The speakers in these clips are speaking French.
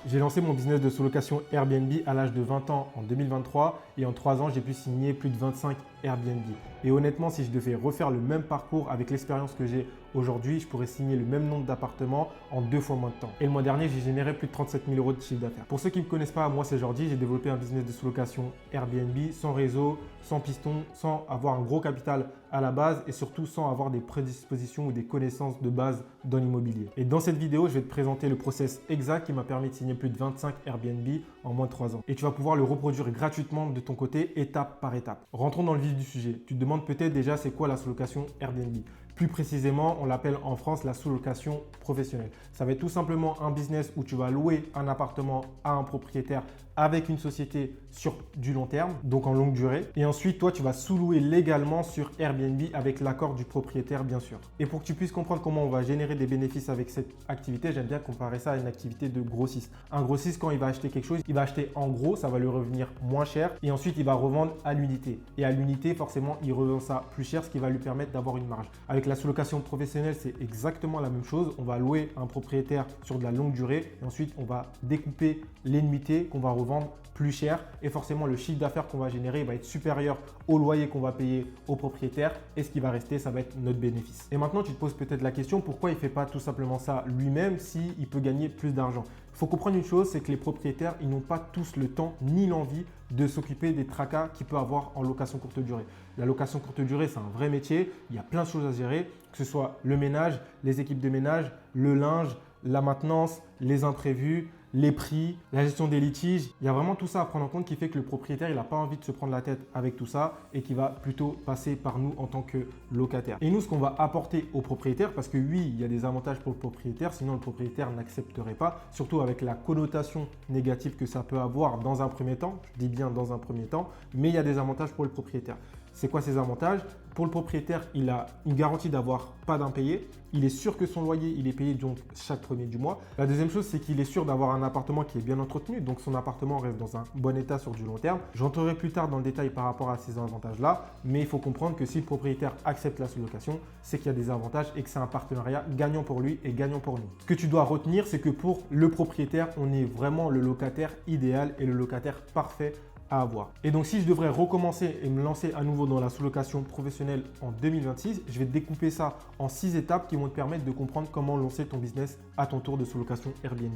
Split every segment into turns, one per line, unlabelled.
J'ai lancé mon business de sous-location Airbnb à l'âge de 20 ans en 2023 et en 3 ans, j'ai pu signer plus de 25 Airbnb. Et honnêtement, si je devais refaire le même parcours avec l'expérience que j'ai aujourd'hui, je pourrais signer le même nombre d'appartements en 2 fois moins de temps. Et le mois dernier, j'ai généré plus de 37 000 euros de chiffre d'affaires. Pour ceux qui ne me connaissent pas, moi c'est Jordi, j'ai développé un business de sous-location Airbnb sans réseau, sans piston, sans avoir un gros capital à la base et surtout sans avoir des prédispositions ou des connaissances de base dans l'immobilier. Et dans cette vidéo, je vais te présenter le process exact qui m'a permis de signer plus de 25 Airbnb en moins de 3 ans. Et tu vas pouvoir le reproduire gratuitement de ton côté, étape par étape. Rentrons dans le vif du sujet. Tu te demandes peut-être déjà c'est quoi la sous-location Airbnb. Plus précisément, on l'appelle en France la sous-location professionnelle. Ça va être tout simplement un business où tu vas louer un appartement à un propriétaire avec une société sur du long terme, donc en longue durée. Et ensuite, toi, tu vas sous-louer légalement sur Airbnb avec l'accord du propriétaire, bien sûr. Et pour que tu puisses comprendre comment on va générer des bénéfices avec cette activité, j'aime bien comparer ça à une activité de grossiste. Un grossiste, quand il va acheter quelque chose, il va acheter en gros, ça va lui revenir moins cher. Et ensuite, il va revendre à l'unité. Et à l'unité, forcément, il revend ça plus cher, ce qui va lui permettre d'avoir une marge. Avec la sous-location professionnelle, c'est exactement la même chose. On va louer un propriétaire sur de la longue durée. Et ensuite, on va découper les nuitées qu'on va revendre plus cher et forcément le chiffre d'affaires qu'on va générer va être supérieur au loyer qu'on va payer au propriétaire et ce qui va rester, ça va être notre bénéfice. Et maintenant, tu te poses peut-être la question, pourquoi il ne fait pas tout simplement ça lui-même s'il peut gagner plus d'argent? Il faut comprendre une chose, c'est que les propriétaires, ils n'ont pas tous le temps ni l'envie de s'occuper des tracas qu'il peut avoir en location courte durée. La location courte durée, c'est un vrai métier. Il y a plein de choses à gérer, que ce soit le ménage, les équipes de ménage, le linge, la maintenance, les imprévus, les prix, la gestion des litiges. Il y a vraiment tout ça à prendre en compte qui fait que le propriétaire, il n'a pas envie de se prendre la tête avec tout ça et qui va plutôt passer par nous en tant que locataire. Et nous, ce qu'on va apporter au propriétaire, parce que oui, il y a des avantages pour le propriétaire, sinon le propriétaire n'accepterait pas, surtout avec la connotation négative que ça peut avoir dans un premier temps. Je dis bien dans un premier temps, mais il y a des avantages pour le propriétaire. C'est quoi ces avantages? Pour le propriétaire, il a une garantie d'avoir pas d'impayé. Il est sûr que son loyer, il est payé donc chaque premier du mois. La deuxième chose, c'est qu'il est sûr d'avoir un appartement qui est bien entretenu. Donc, son appartement reste dans un bon état sur du long terme. J'entrerai plus tard dans le détail par rapport à ces avantages-là. Mais il faut comprendre que si le propriétaire accepte la sous-location, c'est qu'il y a des avantages et que c'est un partenariat gagnant pour lui et gagnant pour nous. Ce que tu dois retenir, c'est que pour le propriétaire, on est vraiment le locataire idéal et le locataire parfait à avoir. Et donc, si je devrais recommencer et me lancer à nouveau dans la sous-location professionnelle en 2026, je vais découper ça en 6 étapes qui vont te permettre de comprendre comment lancer ton business à ton tour de sous-location Airbnb.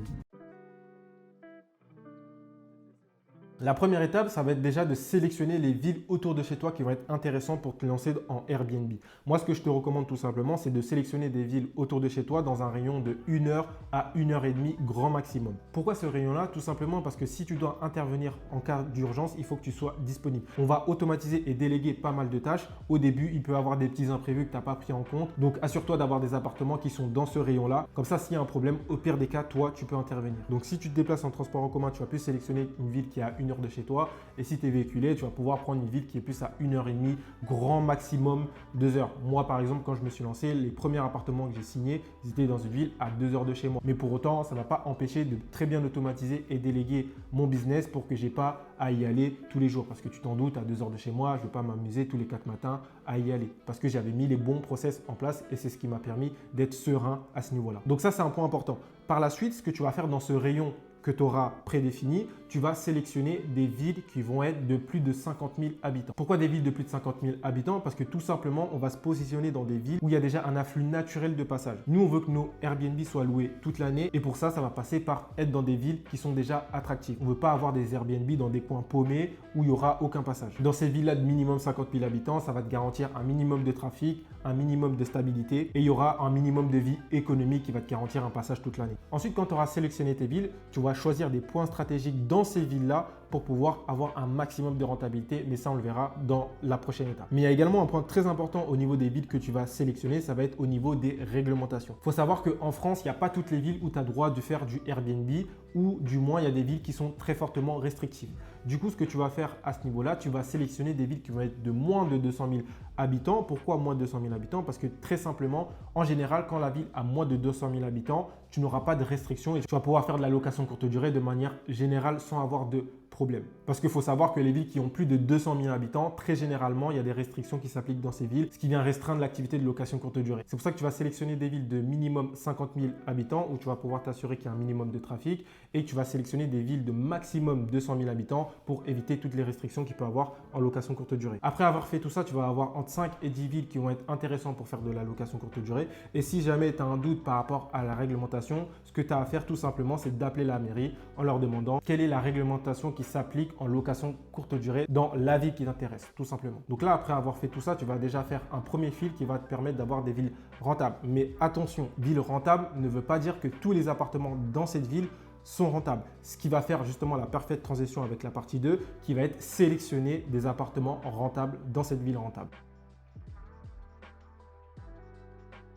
La première étape, ça va être déjà de sélectionner les villes autour de chez toi qui vont être intéressantes pour te lancer en Airbnb. Moi, ce que je te recommande tout simplement, c'est de sélectionner des villes autour de chez toi dans un rayon de 1 heure à 1 heure et demie grand maximum. Pourquoi ce rayon-là? Tout simplement parce que si tu dois intervenir en cas d'urgence, il faut que tu sois disponible. On va automatiser et déléguer pas mal de tâches. Au début, il peut y avoir des petits imprévus que tu n'as pas pris en compte. Donc, assure-toi d'avoir des appartements qui sont dans ce rayon-là. Comme ça, s'il y a un problème, au pire des cas, toi, tu peux intervenir. Donc, si tu te déplaces en transport en commun, tu vas plus sélectionner une ville qui est à 1 heure de chez toi. Et si tu es véhiculé, tu vas pouvoir prendre une ville qui est plus à 1 heure et demie, grand maximum 2 heures. Moi, par exemple, quand je me suis lancé, les premiers appartements que j'ai signés, ils étaient dans une ville à 2 heures de chez moi. Mais pour autant, ça ne va pas empêcher de très bien automatiser et déléguer mon business pour que je n'ai pas à y aller tous les jours. Parce que tu t'en doutes, à 2 heures de chez moi, je ne vais pas m'amuser tous les 4 matins à y aller. Parce que j'avais mis les bons process en place et c'est ce qui m'a permis d'être serein à ce niveau-là. Donc ça, c'est un point important. Par la suite, ce que tu vas faire dans ce rayon que tu auras prédéfini, tu vas sélectionner des villes qui vont être de plus de 50 000 habitants. Pourquoi des villes de plus de 50 000 habitants? Parce que tout simplement, on va se positionner dans des villes où il y a déjà un afflux naturel de passage. Nous, on veut que nos Airbnb soient loués toute l'année et pour ça, ça va passer par être dans des villes qui sont déjà attractives. On ne veut pas avoir des Airbnb dans des coins paumés où il n'y aura aucun passage. Dans ces villes-là de minimum 50 000 habitants, ça va te garantir un minimum de trafic, un minimum de stabilité et il y aura un minimum de vie économique qui va te garantir un passage toute l'année. Ensuite, quand tu auras sélectionné tes villes, tu vas choisir des points stratégiques dans ces villes-là pour pouvoir avoir un maximum de rentabilité, mais ça on le verra dans la prochaine étape. Mais il y a également un point très important au niveau des villes que tu vas sélectionner, ça va être au niveau des réglementations. Il faut savoir qu'en France, il n'y a pas toutes les villes où tu as droit de faire du Airbnb ou du moins il y a des villes qui sont très fortement restrictives. Du coup, ce que tu vas faire à ce niveau-là, tu vas sélectionner des villes qui vont être de moins de 200 000 habitants. Pourquoi moins de 200 000 habitants? Parce que très simplement, en général, quand la ville a moins de 200 000 habitants, tu n'auras pas de restrictions et tu vas pouvoir faire de la location courte durée de manière générale sans avoir de problème. Parce qu'il faut savoir que les villes qui ont plus de 200 000 habitants, très généralement, il y a des restrictions qui s'appliquent dans ces villes, ce qui vient restreindre l'activité de location courte durée. C'est pour ça que tu vas sélectionner des villes de minimum 50 000 habitants où tu vas pouvoir t'assurer qu'il y a un minimum de trafic et tu vas sélectionner des villes de maximum 200 000 habitants pour éviter toutes les restrictions qu'il peut avoir en location courte durée. Après avoir fait tout ça, tu vas avoir entre 5 et 10 villes qui vont être intéressantes pour faire de la location courte durée. Et si jamais tu as un doute par rapport à la réglementation, ce que tu as à faire tout simplement, c'est d'appeler la mairie en leur demandant quelle est la réglementation qui s'applique en location courte durée dans la ville qui t'intéresse, tout simplement. Donc là, après avoir fait tout ça, tu vas déjà faire un premier fil qui va te permettre d'avoir des villes rentables. Mais attention, ville rentable ne veut pas dire que tous les appartements dans cette ville sont rentables. Ce qui va faire justement la parfaite transition avec la partie 2 qui va être sélectionner des appartements rentables dans cette ville rentable.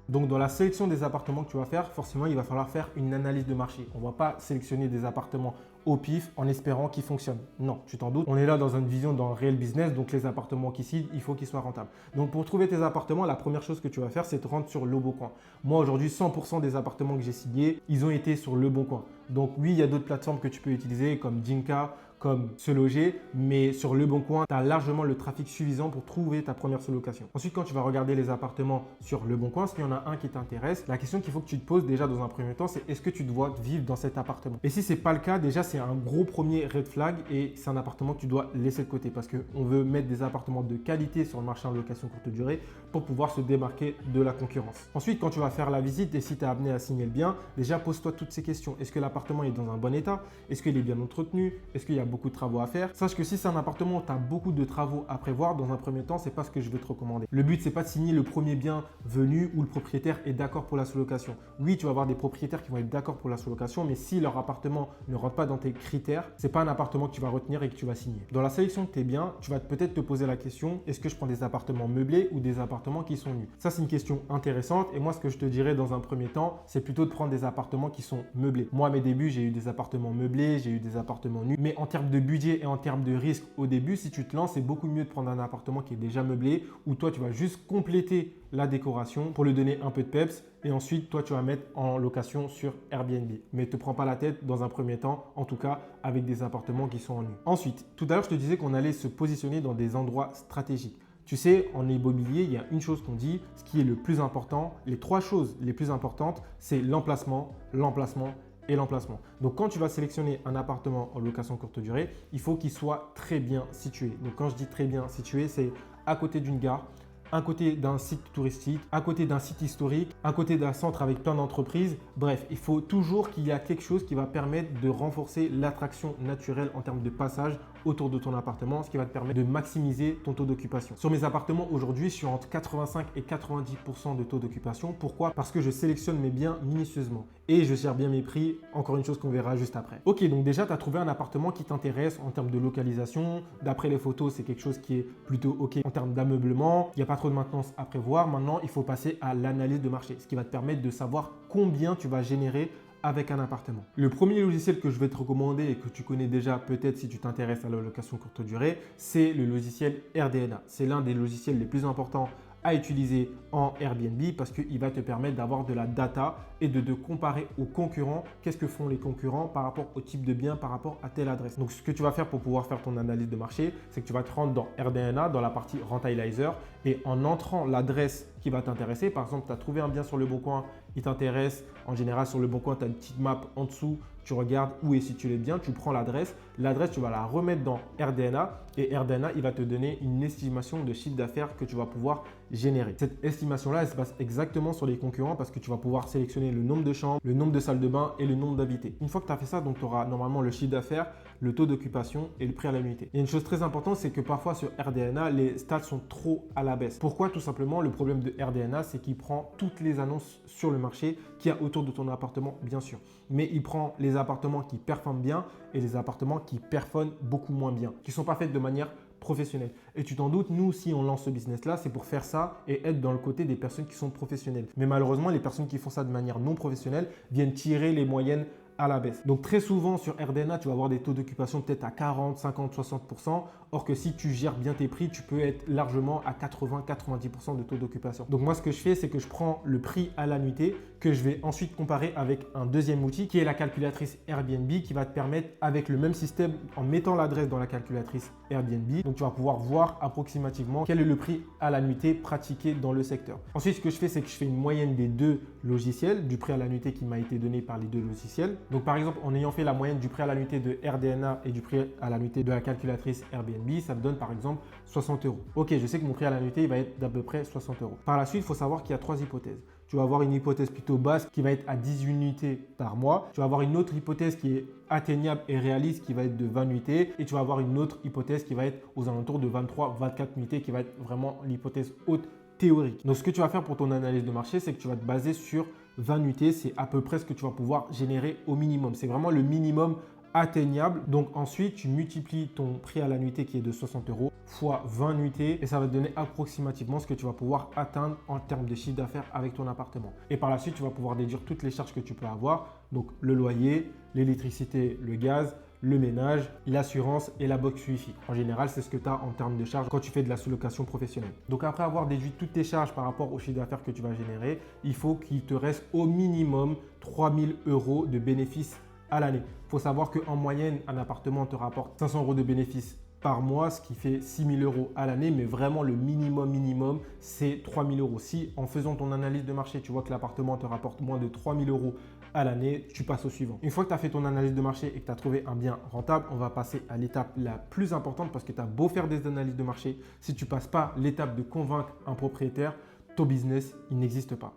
Donc, dans la sélection des appartements que tu vas faire, forcément, il va falloir faire une analyse de marché. On ne va pas sélectionner des appartements au pif en espérant qu'ils fonctionnent. Non, tu t'en doutes. On est là dans une vision dans le réel business, donc les appartements qui ciblent, il faut qu'ils soient rentables. Donc, pour trouver tes appartements, la première chose que tu vas faire, c'est te rendre sur Le Bon Coin. Moi, aujourd'hui, 100% des appartements que j'ai signés, ils ont été sur Le Bon Coin. Donc, oui, il y a d'autres plateformes que tu peux utiliser comme Jinka, comme Se Loger, mais sur Le Bon Coin, tu as largement le trafic suffisant pour trouver ta première sous-location. Ensuite, quand tu vas regarder les appartements sur Le Bon Coin, s'il y en a un qui t'intéresse, la question qu'il faut que tu te poses déjà dans un premier temps, c'est est-ce que tu dois vivre dans cet appartement? Et si ce n'est pas le cas, déjà, c'est un gros premier red flag et c'est un appartement que tu dois laisser de côté parce qu'on veut mettre des appartements de qualité sur le marché en location courte durée pour pouvoir se démarquer de la concurrence. Ensuite, quand tu vas faire la visite et si tu es amené à signer le bien, déjà pose-toi toutes ces questions. Est-ce que l'appartement est dans un bon état? Est-ce qu'il est bien entretenu? Est-ce qu'il y a beaucoup de travaux à faire? Sache que si c'est un appartement où tu as beaucoup de travaux à prévoir, dans un premier temps, ce n'est pas ce que je vais te recommander. Le but, c'est pas de signer le premier bien venu où le propriétaire est d'accord pour la sous-location. Oui, tu vas avoir des propriétaires qui vont être d'accord pour la sous-location, mais si leur appartement ne rentre pas dans tes critères, ce n'est pas un appartement que tu vas retenir et que tu vas signer. Dans la sélection de tes biens, tu vas peut-être te poser la question, est-ce que je prends des appartements meublés ou des appartements qui sont nus? Ça, c'est une question intéressante et moi, ce que je te dirais dans un premier temps, c'est plutôt de prendre des appartements qui sont meublés. Moi, à mes débuts, j'ai eu des appartements meublés, j'ai eu des appartements nus, mais en termes de budget et en termes de risque au début, si tu te lances, c'est beaucoup mieux de prendre un appartement qui est déjà meublé où toi, tu vas juste compléter la décoration pour lui donner un peu de peps et ensuite, toi, tu vas mettre en location sur Airbnb. Mais ne te prends pas la tête dans un premier temps, en tout cas avec des appartements qui sont en nu. Ensuite, tout à l'heure, je te disais qu'on allait se positionner dans des endroits stratégiques. Tu sais, en immobilier, il y a une chose qu'on dit, ce qui est le plus important, les 3 choses les plus importantes, c'est l'emplacement, l'emplacement et l'emplacement. Donc, quand tu vas sélectionner un appartement en location courte durée, il faut qu'il soit très bien situé. Donc, quand je dis très bien situé, c'est à côté d'une gare, à côté d'un site touristique, à côté d'un site historique, à côté d'un centre avec plein d'entreprises. Bref, il faut toujours qu'il y ait quelque chose qui va permettre de renforcer l'attraction naturelle en termes de passage autour de ton appartement, ce qui va te permettre de maximiser ton taux d'occupation. Sur mes appartements aujourd'hui, je suis entre 85 et 90% de taux d'occupation. Pourquoi? Parce que je sélectionne mes biens minutieusement et je gère bien mes prix. Encore une chose qu'on verra juste après. Ok, donc déjà, tu as trouvé un appartement qui t'intéresse en termes de localisation. D'après les photos, c'est quelque chose qui est plutôt ok en termes d'ameublement. Il n'y a pas trop de maintenance à prévoir. Maintenant, il faut passer à l'analyse de marché, ce qui va te permettre de savoir combien tu vas générer avec un appartement. Le premier logiciel que je vais te recommander et que tu connais déjà peut-être si tu t'intéresses à la location courte durée, c'est le logiciel RDNA. C'est l'un des logiciels les plus importants à utiliser en Airbnb parce qu'il va te permettre d'avoir de la data et de comparer aux concurrents. Qu'est-ce que font les concurrents par rapport au type de bien, par rapport à telle adresse. Donc, ce que tu vas faire pour pouvoir faire ton analyse de marché, c'est que tu vas te rendre dans RDNA, dans la partie Rentalizer et en entrant l'adresse qui va t'intéresser. Par exemple, tu as trouvé un bien sur Le Bon Coin, il t'intéresse. En général, sur Le Bon Coin, tu as une petite map en dessous. Tu regardes où est situé le bien, tu prends l'adresse. L'adresse, tu vas la remettre dans RDNA et RDNA, il va te donner une estimation de chiffre d'affaires que tu vas pouvoir générer. Cette estimation-là, elle se base exactement sur les concurrents parce que tu vas pouvoir sélectionner le nombre de chambres, le nombre de salles de bain et le nombre d'invités. Une fois que tu as fait ça, donc tu auras normalement le chiffre d'affaires, le taux d'occupation et le prix à la nuitée. Et une chose très importante, c'est que parfois sur RDNA, les stats sont trop à la baisse. Pourquoi? Tout simplement, le problème de RDNA, c'est qu'il prend toutes les annonces sur le marché qu'il y a autour de ton appartement, bien sûr. Mais il prend les appartements qui performent bien et les appartements qui performent beaucoup moins bien, qui ne sont pas faits de manière professionnelle. Et tu t'en doutes, nous, si on lance ce business-là, c'est pour faire ça et être dans le côté des personnes qui sont professionnelles. Mais malheureusement, les personnes qui font ça de manière non professionnelle viennent tirer les moyennes à la baisse. Donc très souvent sur RDNA, tu vas avoir des taux d'occupation peut-être à 40, 50, 60%. Or que si tu gères bien tes prix, tu peux être largement à 80, 90% de taux d'occupation. Donc moi, ce que je fais, c'est que je prends le prix à la nuitée que je vais ensuite comparer avec un deuxième outil qui est la calculatrice Airbnb qui va te permettre avec le même système en mettant l'adresse dans la calculatrice Airbnb. Donc tu vas pouvoir voir approximativement quel est le prix à la nuitée pratiqué dans le secteur. Ensuite, ce que je fais, c'est que je fais une moyenne des deux logiciels, du prix à la nuitée qui m'a été donné par les deux logiciels. Donc par exemple, en ayant fait la moyenne du prix à la nuitée de RDNA et du prix à la nuitée de la calculatrice Airbnb, ça me donne par exemple 60 euros. Ok, je sais que mon prix à la nuitée il va être d'à peu près 60 euros. Par la suite, il faut savoir qu'il y a trois hypothèses. Tu vas avoir une hypothèse plutôt basse qui va être à 18 nuitées par mois. Tu vas avoir une autre hypothèse qui est atteignable et réaliste qui va être de 20 nuitées. Et tu vas avoir une autre hypothèse qui va être aux alentours de 23, 24 nuitées qui va être vraiment l'hypothèse haute théorique. Donc, ce que tu vas faire pour ton analyse de marché, c'est que tu vas te baser sur 20 nuitées. C'est à peu près ce que tu vas pouvoir générer au minimum. C'est vraiment le minimum atteignable. Donc ensuite, tu multiplies ton prix à la nuitée qui est de 60 euros fois 20 nuitées et ça va te donner approximativement ce que tu vas pouvoir atteindre en termes de chiffre d'affaires avec ton appartement. Et par la suite, tu vas pouvoir déduire toutes les charges que tu peux avoir. Donc le loyer, l'électricité, le gaz, le ménage, l'assurance et la box Wi-Fi. En général, c'est ce que tu as en termes de charges quand tu fais de la sous-location professionnelle. Donc après avoir déduit toutes tes charges par rapport au chiffre d'affaires que tu vas générer, il faut qu'il te reste au minimum 3000 euros de bénéfices à l'année. Il faut savoir qu'en moyenne, un appartement te rapporte 500 euros de bénéfices par mois, ce qui fait 6 000 euros à l'année, mais vraiment le minimum, c'est 3 000 euros. Si en faisant ton analyse de marché, tu vois que l'appartement te rapporte moins de 3 000 euros à l'année, tu passes au suivant. Une fois que tu as fait ton analyse de marché et que tu as trouvé un bien rentable, on va passer à l'étape la plus importante parce que tu as beau faire des analyses de marché, si tu ne passes pas l'étape de convaincre un propriétaire, ton business, il n'existe pas.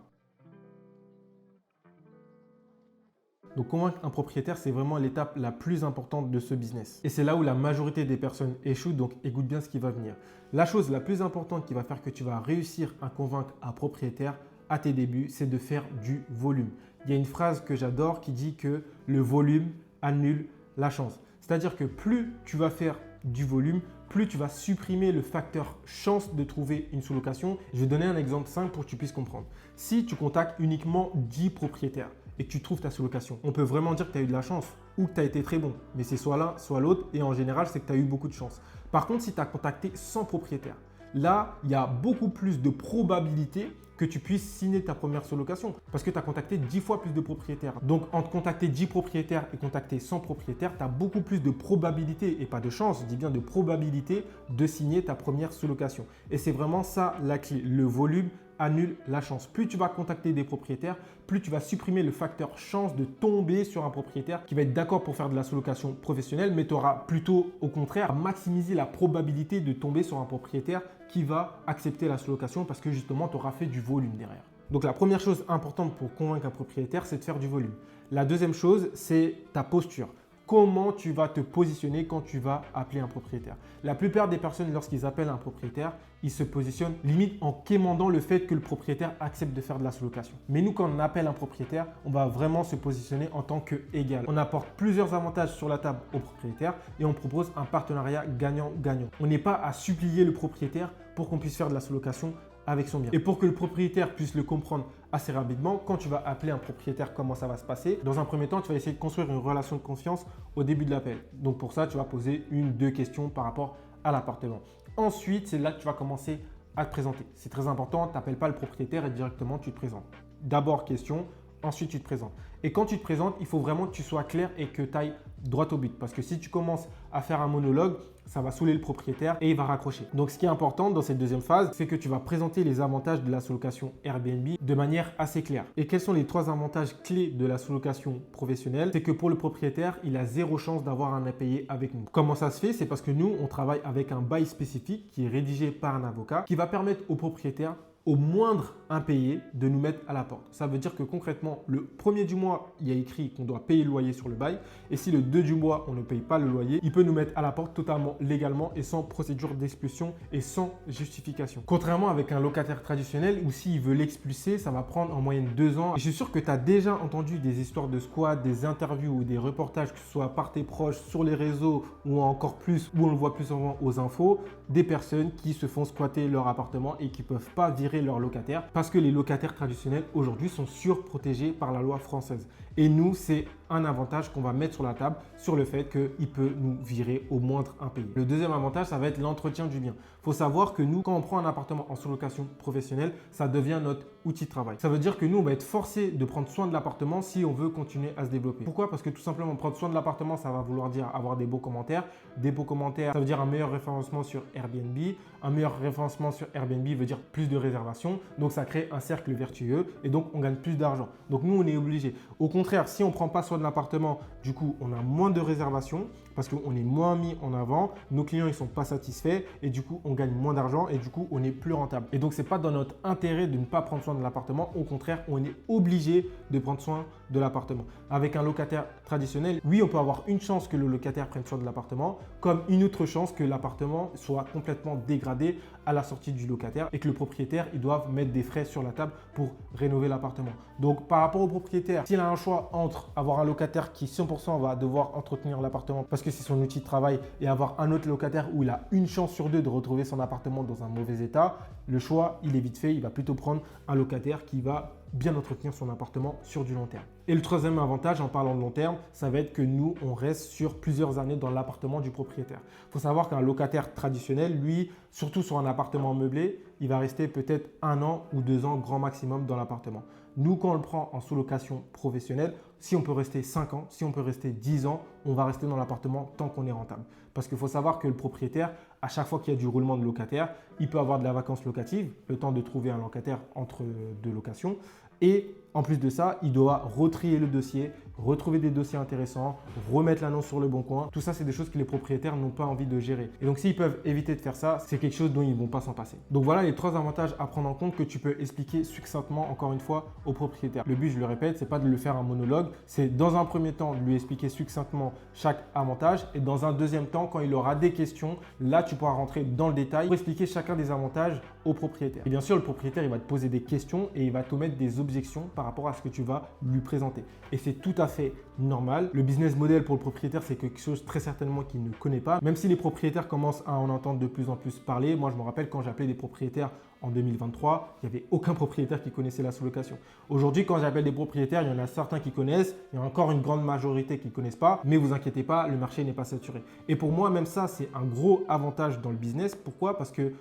Donc convaincre un propriétaire, c'est vraiment l'étape la plus importante de ce business. Et c'est là où la majorité des personnes échouent, donc écoute bien ce qui va venir. La chose la plus importante qui va faire que tu vas réussir à convaincre un propriétaire à tes débuts, c'est de faire du volume. Il y a une phrase que j'adore qui dit que le volume annule la chance. C'est-à-dire que plus tu vas faire du volume, plus tu vas supprimer le facteur chance de trouver une sous-location. Je vais donner un exemple simple pour que tu puisses comprendre. Si tu contactes uniquement 10 propriétaires et que tu trouves ta sous-location, on peut vraiment dire que tu as eu de la chance ou que tu as été très bon. Mais c'est soit l'un, soit l'autre et en général, c'est que tu as eu beaucoup de chance. Par contre, si tu as contacté 100 propriétaires, là, il y a beaucoup plus de probabilité que tu puisses signer ta première sous-location parce que tu as contacté 10 fois plus de propriétaires. Donc, entre contacter 10 propriétaires et contacter 100 propriétaires, tu as beaucoup plus de probabilité et pas de chance, je dis bien de probabilité de signer ta première sous-location. Et c'est vraiment ça la clé. Le volume annule la chance. Plus tu vas contacter des propriétaires, plus tu vas supprimer le facteur chance de tomber sur un propriétaire qui va être d'accord pour faire de la sous-location professionnelle, mais tu auras plutôt au contraire à maximiser la probabilité de tomber sur un propriétaire qui va accepter la sous-location parce que justement, tu auras fait du volume derrière. Donc la première chose importante pour convaincre un propriétaire, c'est de faire du volume. La deuxième chose, c'est ta posture. Comment tu vas te positionner quand tu vas appeler un propriétaire. La plupart des personnes, lorsqu'ils appellent un propriétaire, ils se positionnent limite en quémandant le fait que le propriétaire accepte de faire de la sous-location. Mais nous, quand on appelle un propriétaire, on va vraiment se positionner en tant qu'égal. On apporte plusieurs avantages sur la table au propriétaire et on propose un partenariat gagnant-gagnant. On n'est pas à supplier le propriétaire pour qu'on puisse faire de la sous-location avec son bien. Et pour que le propriétaire puisse le comprendre assez rapidement, quand tu vas appeler un propriétaire, comment ça va se passer? Dans un premier temps, tu vas essayer de construire une relation de confiance au début de l'appel. Donc pour ça, tu vas poser deux questions par rapport à l'appartement. Ensuite, c'est là que tu vas commencer à te présenter. C'est très important, tu n'appelles pas le propriétaire et directement tu te présentes. D'abord question, ensuite tu te présentes. Et quand tu te présentes, il faut vraiment que tu sois clair et que tu ailles droit au but. Parce que si tu commences à faire un monologue, ça va saouler le propriétaire et il va raccrocher. Donc, ce qui est important dans cette deuxième phase, c'est que tu vas présenter les avantages de la sous-location Airbnb de manière assez claire. Et quels sont les trois avantages clés de la sous-location professionnelle? C'est que pour le propriétaire, il a zéro chance d'avoir un impayé avec nous. Comment ça se fait? C'est parce que nous, on travaille avec un bail spécifique qui est rédigé par un avocat qui va permettre au propriétaire au moindre impayé de nous mettre à la porte. Ça veut dire que concrètement, le premier du mois, il y a écrit qu'on doit payer le loyer sur le bail. Et si le 2 du mois, on ne paye pas le loyer, il peut nous mettre à la porte totalement légalement et sans procédure d'expulsion et sans justification. Contrairement avec un locataire traditionnel où s'il veut l'expulser, ça va prendre en moyenne 2 ans. Et je suis sûr que tu as déjà entendu des histoires de squat, des interviews ou des reportages, que ce soit par tes proches, sur les réseaux ou encore plus, où on le voit plus souvent aux infos, des personnes qui se font squatter leur appartement et qui ne peuvent pas virer leurs locataires parce que les locataires traditionnels aujourd'hui sont surprotégés par la loi française. Et nous, c'est un avantage qu'on va mettre sur la table sur le fait qu'il peut nous virer au moindre impayé. Le deuxième avantage, ça va être l'entretien du bien. Il faut savoir que nous, quand on prend un appartement en sous-location professionnelle, ça devient notre outil de travail. Ça veut dire que nous, on va être forcé de prendre soin de l'appartement si on veut continuer à se développer. Pourquoi? Parce que tout simplement, prendre soin de l'appartement, ça va vouloir dire avoir des beaux commentaires. Des beaux commentaires, ça veut dire un meilleur référencement sur Airbnb. Un meilleur référencement sur Airbnb veut dire plus de réservations. Donc, ça crée un cercle vertueux et donc, on gagne plus d'argent. Donc, nous, on est obligé. Au contraire, si on ne prend pas soin de l'appartement, du coup, on a moins de réservations parce qu'on est moins mis en avant. Nos clients, ils ne sont pas satisfaits et du coup, on gagne moins d'argent et du coup, on est plus rentable. Et donc, ce n'est pas dans notre intérêt de ne pas prendre soin de l'appartement. Au contraire, on est obligé de prendre soin de l'appartement. Avec un locataire traditionnel, oui, on peut avoir une chance que le locataire prenne soin de l'appartement, comme une autre chance que l'appartement soit complètement dégradé à la sortie du locataire et que le propriétaire, il doive mettre des frais sur la table pour rénover l'appartement. Donc, par rapport au propriétaire, s'il a un choix entre avoir un locataire qui 100% va devoir entretenir l'appartement parce que c'est son outil de travail et avoir un autre locataire où il a une chance sur deux de retrouver son appartement dans un mauvais état, le choix, il est vite fait. Il va plutôt prendre un locataire qui va bien entretenir son appartement sur du long terme. Et le troisième avantage, en parlant de long terme, ça va être que nous, on reste sur plusieurs années dans l'appartement du propriétaire. Il faut savoir qu'un locataire traditionnel, lui, surtout sur un appartement meublé, il va rester peut-être 1 an ou 2 ans grand maximum dans l'appartement. Nous, quand on le prend en sous-location professionnelle, si on peut rester 5 ans, si on peut rester 10 ans, on va rester dans l'appartement tant qu'on est rentable. Parce qu'il faut savoir que le propriétaire, à chaque fois qu'il y a du roulement de locataire, il peut avoir de la vacance locative, le temps de trouver un locataire entre deux locations. Et en plus de ça, il doit retrier le dossier, retrouver des dossiers intéressants, remettre l'annonce sur le bon coin. Tout ça, c'est des choses que les propriétaires n'ont pas envie de gérer. Et donc, s'ils peuvent éviter de faire ça, c'est quelque chose dont ils ne vont pas s'en passer. Donc voilà les 3 avantages à prendre en compte que tu peux expliquer succinctement, encore une fois, au propriétaire. Le but, je le répète, c'est pas de le faire un monologue, c'est dans un premier temps de lui expliquer succinctement chaque avantage et dans un deuxième temps, quand il aura des questions, là, tu pourras rentrer dans le détail pour expliquer chacun des avantages au propriétaire. Et bien sûr, le propriétaire, il va te poser des questions et il va te mettre des objections par rapport à ce que tu vas lui présenter. Et c'est tout à fait normal. Le business model pour le propriétaire, c'est quelque chose très certainement qu'il ne connaît pas. Même si les propriétaires commencent à en entendre de plus en plus parler, moi je me rappelle quand j'appelais des propriétaires en 2023, il n'y avait aucun propriétaire qui connaissait la sous-location. Aujourd'hui, quand j'appelle des propriétaires, il y en a certains qui connaissent, il y a encore une grande majorité qui ne connaissent pas, mais vous inquiétez pas, le marché n'est pas saturé. Et pour moi, même ça, c'est un gros avantage dans le business. Pourquoi? Parce que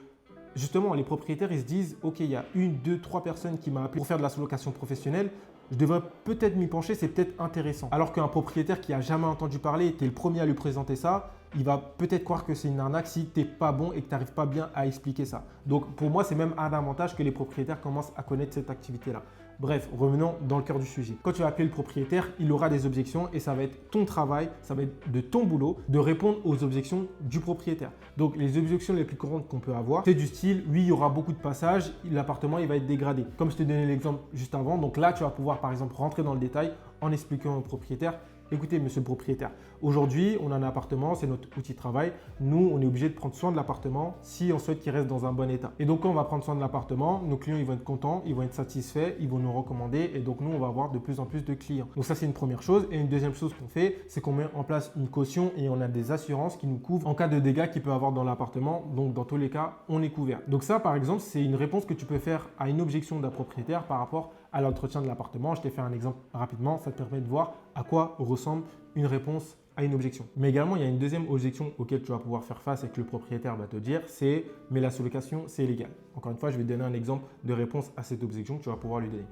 justement, les propriétaires, ils se disent, OK, il y a 1, 2, 3 personnes qui m'ont appelé pour faire de la sous-location professionnelle. Je devrais peut-être m'y pencher, c'est peut-être intéressant. Alors qu'un propriétaire qui n'a jamais entendu parler, tu es le premier à lui présenter ça, il va peut-être croire que c'est une arnaque si tu n'es pas bon et que tu n'arrives pas bien à expliquer ça. Donc pour moi, c'est même un avantage que les propriétaires commencent à connaître cette activité-là. Bref, revenons dans le cœur du sujet. Quand tu vas appeler le propriétaire, il aura des objections et ça va être ton travail, ça va être de ton boulot de répondre aux objections du propriétaire. Donc les objections les plus courantes qu'on peut avoir, c'est du style, oui, il y aura beaucoup de passages, l'appartement il va être dégradé. Comme je te donnais l'exemple juste avant, donc là tu vas pouvoir par exemple rentrer dans le détail en expliquant au propriétaire. Écoutez, monsieur le propriétaire, aujourd'hui, on a un appartement, c'est notre outil de travail. Nous, on est obligé de prendre soin de l'appartement si on souhaite qu'il reste dans un bon état. Et donc, quand on va prendre soin de l'appartement, nos clients, ils vont être contents, ils vont être satisfaits, ils vont nous recommander et donc nous, on va avoir de plus en plus de clients. Donc ça, c'est une première chose. Et une deuxième chose qu'on fait, c'est qu'on met en place une caution et on a des assurances qui nous couvrent en cas de dégâts qu'il peut avoir dans l'appartement. Donc, dans tous les cas, on est couvert. Donc ça, par exemple, c'est une réponse que tu peux faire à une objection d'un propriétaire par rapport à l'entretien de l'appartement. Je t'ai fait un exemple rapidement, ça te permet de voir à quoi ressemble une réponse à une objection. Mais également, il y a une deuxième objection auquel tu vas pouvoir faire face et que le propriétaire va te dire, c'est « mais la sous-location, c'est illégal ». Encore une fois, je vais te donner un exemple de réponse à cette objection que tu vas pouvoir lui donner.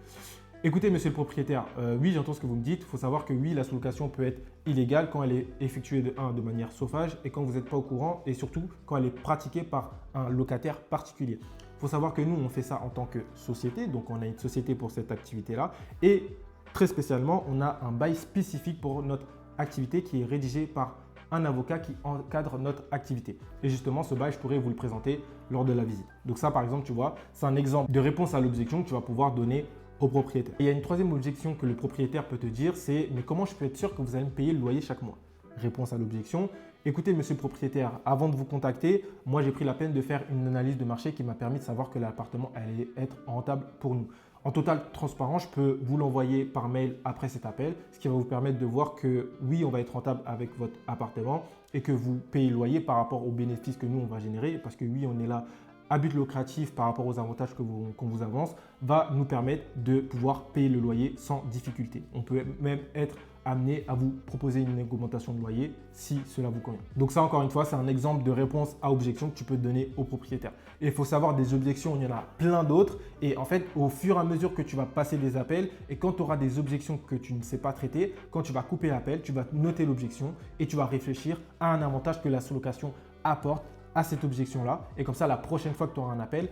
Écoutez, monsieur le propriétaire, oui, j'entends ce que vous me dites. Il faut savoir que oui, la sous-location peut être illégale quand elle est effectuée de manière sauvage et quand vous n'êtes pas au courant et surtout quand elle est pratiquée par un locataire particulier. Il faut savoir que nous, on fait ça en tant que société. Donc, on a une société pour cette activité-là. Et très spécialement, on a un bail spécifique pour notre activité qui est rédigé par un avocat qui encadre notre activité. Et justement, ce bail, je pourrais vous le présenter lors de la visite. Donc ça, par exemple, tu vois, c'est un exemple de réponse à l'objection que tu vas pouvoir donner au propriétaire. Et il y a une troisième objection que le propriétaire peut te dire, c'est « mais comment je peux être sûr que vous allez me payer le loyer chaque mois ?» Réponse à l'objection. Écoutez, monsieur le propriétaire, avant de vous contacter, moi j'ai pris la peine de faire une analyse de marché qui m'a permis de savoir que l'appartement allait être rentable pour nous. En totale transparence, je peux vous l'envoyer par mail après cet appel, ce qui va vous permettre de voir que oui, on va être rentable avec votre appartement et que vous payez le loyer par rapport aux bénéfices que nous, on va générer parce que oui, on est là à but lucratif par rapport aux avantages qu'on vous avance va nous permettre de pouvoir payer le loyer sans difficulté. On peut même être amené à vous proposer une augmentation de loyer si cela vous convient. Donc ça, encore une fois, c'est un exemple de réponse à objection que tu peux donner au propriétaire. Et il faut savoir, des objections, il y en a plein d'autres. Et en fait, au fur et à mesure que tu vas passer des appels et quand tu auras des objections que tu ne sais pas traiter, quand tu vas couper l'appel, tu vas noter l'objection et tu vas réfléchir à un avantage que la sous-location apporte à cette objection-là. Et comme ça, la prochaine fois que tu auras un appel,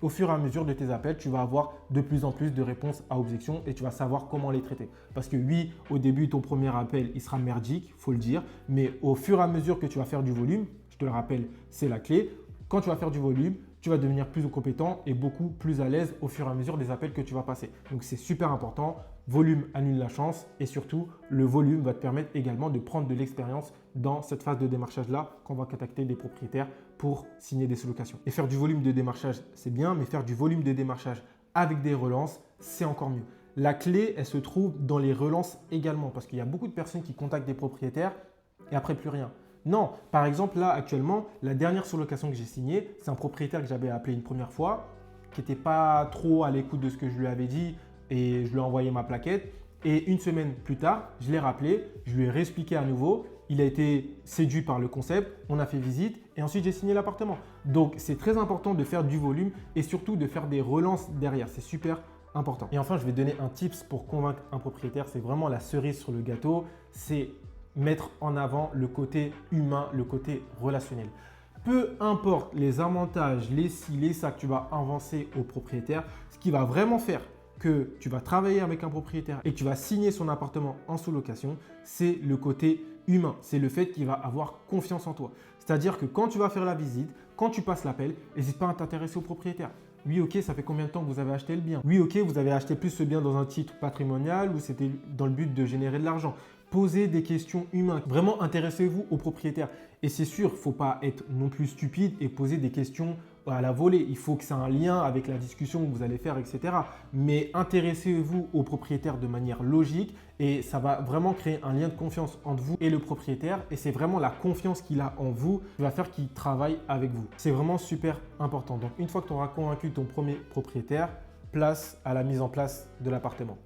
au fur et à mesure de tes appels, tu vas avoir de plus en plus de réponses à objections et tu vas savoir comment les traiter. Parce que oui, au début, ton premier appel, il sera merdique, il faut le dire. Mais au fur et à mesure que tu vas faire du volume, je te le rappelle, c'est la clé. Quand tu vas faire du volume, tu vas devenir plus compétent et beaucoup plus à l'aise au fur et à mesure des appels que tu vas passer. Donc, c'est super important. Volume annule la chance et surtout, le volume va te permettre également de prendre de l'expérience dans cette phase de démarchage-là quand on va contacter des propriétaires pour signer des sous-locations. Et faire du volume de démarchage, c'est bien, mais faire du volume de démarchage avec des relances, c'est encore mieux. La clé, elle se trouve dans les relances également parce qu'il y a beaucoup de personnes qui contactent des propriétaires et après plus rien. Non, par exemple, là, actuellement, la dernière sous-location que j'ai signée, c'est un propriétaire que j'avais appelé une première fois, qui n'était pas trop à l'écoute de ce que je lui avais dit et je lui ai envoyé ma plaquette. Et une semaine plus tard, je l'ai rappelé, je lui ai réexpliqué à nouveau. Il a été séduit par le concept, on a fait visite et ensuite j'ai signé l'appartement. Donc, c'est très important de faire du volume et surtout de faire des relances derrière. C'est super important. Et enfin, je vais donner un tips pour convaincre un propriétaire. C'est vraiment la cerise sur le gâteau. C'est mettre en avant le côté humain, le côté relationnel. Peu importe les avantages, les ci, les ça que tu vas avancer au propriétaire, ce qui va vraiment faire que tu vas travailler avec un propriétaire et que tu vas signer son appartement en sous-location, c'est le côté humain. C'est le fait qu'il va avoir confiance en toi. C'est-à-dire que quand tu vas faire la visite, quand tu passes l'appel, n'hésite pas à t'intéresser au propriétaire. Oui, ok, ça fait combien de temps que vous avez acheté le bien? Oui, ok, vous avez acheté plus ce bien dans un titre patrimonial ou c'était dans le but de générer de l'argent? Posez des questions humaines. Vraiment, intéressez-vous au propriétaire. Et c'est sûr, il ne faut pas être non plus stupide et poser des questions à la volée. Il faut que ça ait un lien avec la discussion que vous allez faire, etc. Mais intéressez-vous au propriétaire de manière logique et ça va vraiment créer un lien de confiance entre vous et le propriétaire. Et c'est vraiment la confiance qu'il a en vous qui va faire qu'il travaille avec vous. C'est vraiment super important. Donc, une fois que tu auras convaincu ton premier propriétaire, place à la mise en place de l'appartement.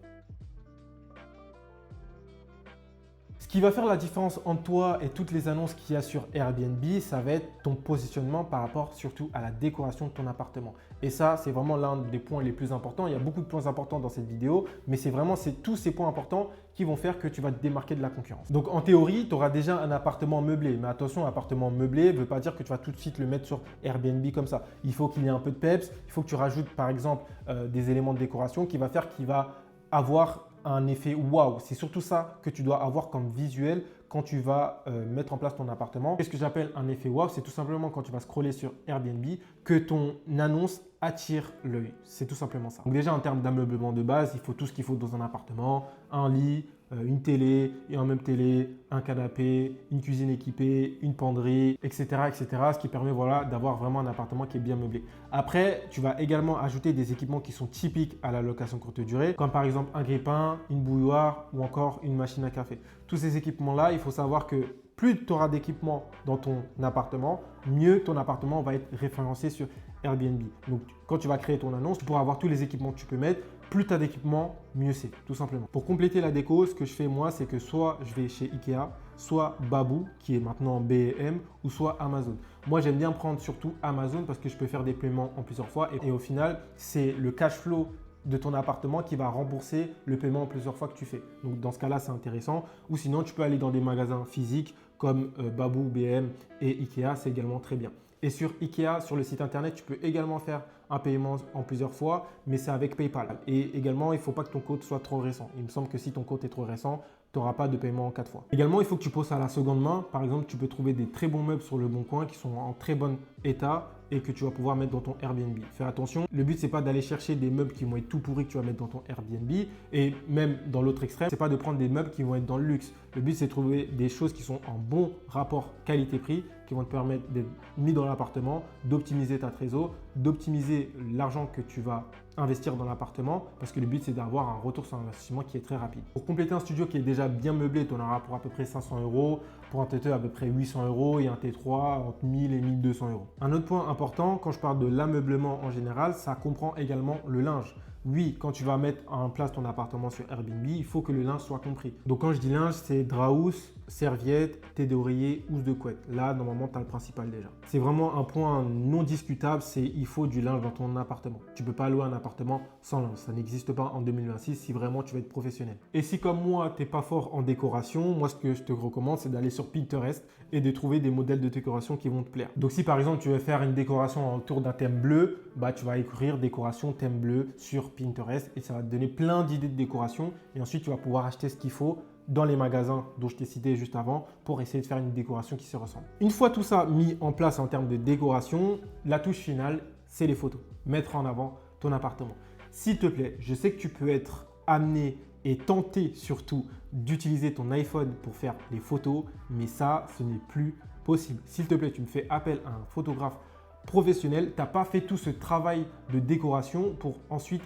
Ce qui va faire la différence entre toi et toutes les annonces qu'il y a sur Airbnb, ça va être ton positionnement par rapport surtout à la décoration de ton appartement. Et ça, c'est vraiment l'un des points les plus importants. Il y a beaucoup de points importants dans cette vidéo, mais c'est tous ces points importants qui vont faire que tu vas te démarquer de la concurrence. Donc en théorie, tu auras déjà un appartement meublé. Mais attention, appartement meublé ne veut pas dire que tu vas tout de suite le mettre sur Airbnb comme ça. Il faut qu'il y ait un peu de peps. Il faut que tu rajoutes par exemple des éléments de décoration qui va faire qu'il va avoir un effet waouh. C'est surtout ça que tu dois avoir comme visuel quand tu vas mettre en place ton appartement. Qu'est-ce que j'appelle un effet waouh? C'est tout simplement quand tu vas scroller sur Airbnb que ton annonce attire l'œil. C'est tout simplement ça. Donc déjà en termes d'ameublement de base, il faut tout ce qu'il faut dans un appartement, un lit, une télé et en même télé, un canapé, une cuisine équipée, une penderie, etc. etc. Ce qui permet d'avoir vraiment un appartement qui est bien meublé. Après, tu vas également ajouter des équipements qui sont typiques à la location courte durée, comme par exemple un grille-pain, une bouilloire ou encore une machine à café. Tous ces équipements-là, il faut savoir que plus tu auras d'équipements dans ton appartement, mieux ton appartement va être référencé sur Airbnb. Donc, quand tu vas créer ton annonce, tu pourras avoir tous les équipements que tu peux mettre. Plus tu as d'équipements, mieux c'est, tout simplement. Pour compléter la déco, ce que je fais moi, c'est que soit je vais chez Ikea, soit Baboo, qui est maintenant B&M, ou soit Amazon. Moi, j'aime bien prendre surtout Amazon parce que je peux faire des paiements en plusieurs fois. Et au final, c'est le cash flow de ton appartement qui va rembourser le paiement en plusieurs fois que tu fais. Donc, dans ce cas-là, c'est intéressant. Ou sinon, tu peux aller dans des magasins physiques comme Baboo, B&M et Ikea, c'est également très bien. Et sur Ikea, sur le site internet, tu peux également faire un paiement en plusieurs fois, mais c'est avec PayPal. Et également, il ne faut pas que ton compte soit trop récent. Il me semble que si ton compte est trop récent, tu n'auras pas de paiement en 4 fois. Également, il faut que tu poses à la seconde main. Par exemple, tu peux trouver des très bons meubles sur le Bon Coin qui sont en très bon état et que tu vas pouvoir mettre dans ton Airbnb. Fais attention, le but, c'est pas d'aller chercher des meubles qui vont être tout pourris que tu vas mettre dans ton Airbnb. Et même dans l'autre extrême, c'est pas de prendre des meubles qui vont être dans le luxe. Le but, c'est de trouver des choses qui sont en bon rapport qualité-prix, qui vont te permettre d'être mis dans l'appartement, d'optimiser ta trésor, d'optimiser l'argent que tu vas investir dans l'appartement parce que le but c'est d'avoir un retour sur investissement qui est très rapide. Pour compléter un studio qui est déjà bien meublé, tu en auras pour à peu près 500 €, pour un T2 à peu près 800 € et un T3 entre 1000 et 1200 €. Un autre point important, quand je parle de l'ameublement en général, ça comprend également le linge. Oui, quand tu vas mettre en place ton appartement sur Airbnb, il faut que le linge soit compris. Donc quand je dis linge, c'est drap housse, serviette, thé d'oreiller, housse de couette. Là, normalement, tu as le principal déjà. C'est vraiment un point non discutable, c'est il faut du linge dans ton appartement. Tu ne peux pas louer un appartement sans linge. Ça n'existe pas en 2026 si vraiment tu veux être professionnel. Et si comme moi, tu n'es pas fort en décoration, moi, ce que je te recommande, c'est d'aller sur Pinterest et de trouver des modèles de décoration qui vont te plaire. Donc si par exemple, tu veux faire une décoration autour d'un thème bleu, tu vas écrire décoration thème bleu sur Pinterest et ça va te donner plein d'idées de décoration. Et ensuite, tu vas pouvoir acheter ce qu'il faut dans les magasins dont je t'ai cité juste avant pour essayer de faire une décoration qui se ressemble. Une fois tout ça mis en place en termes de décoration, la touche finale, c'est les photos. Mettre en avant ton appartement. S'il te plaît, je sais que tu peux être amené et tenté surtout d'utiliser ton iPhone pour faire les photos, mais ça, ce n'est plus possible. S'il te plaît, tu me fais appel à un photographe professionnel. Tu n'as pas fait tout ce travail de décoration pour ensuite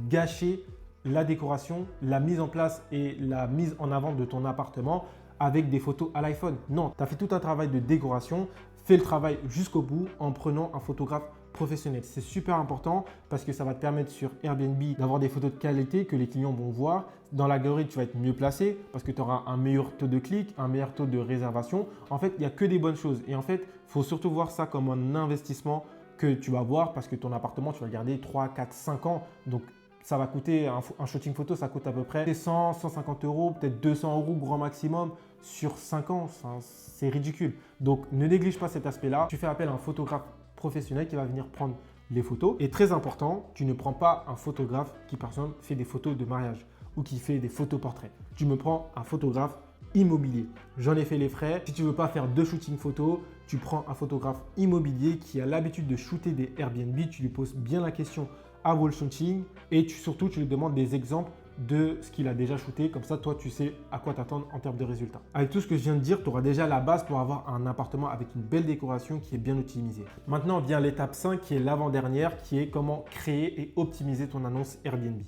gâcher la décoration, la mise en place et la mise en avant de ton appartement avec des photos à l'iPhone. Non, tu as fait tout un travail de décoration, fais le travail jusqu'au bout en prenant un photographe professionnel. C'est super important parce que ça va te permettre sur Airbnb d'avoir des photos de qualité que les clients vont voir. Dans l'algorithme, tu vas être mieux placé parce que tu auras un meilleur taux de clic, un meilleur taux de réservation. En fait, il n'y a que des bonnes choses. Et en fait, il faut surtout voir ça comme un investissement que tu vas voir parce que ton appartement, tu vas le garder 3, 4, 5 ans. Donc, ça va coûter, un shooting photo, ça coûte à peu près 100, 150 €, peut-être 200 € grand maximum sur 5 ans. C'est ridicule. Donc, ne néglige pas cet aspect-là. Tu fais appel à un photographe professionnel qui va venir prendre les photos. Et très important, tu ne prends pas un photographe qui, par exemple, fait des photos de mariage ou qui fait des photos portraits. Tu me prends un photographe immobilier. J'en ai fait les frais. Si tu ne veux pas faire deux shootings photos, tu prends un photographe immobilier qui a l'habitude de shooter des Airbnb. Tu lui poses bien la question avant le shooting et surtout, tu lui demandes des exemples de ce qu'il a déjà shooté. Comme ça, toi, tu sais à quoi t'attendre en termes de résultats. Avec tout ce que je viens de dire, tu auras déjà la base pour avoir un appartement avec une belle décoration qui est bien optimisée. Maintenant vient l'étape 5 qui est l'avant-dernière, qui est comment créer et optimiser ton annonce Airbnb.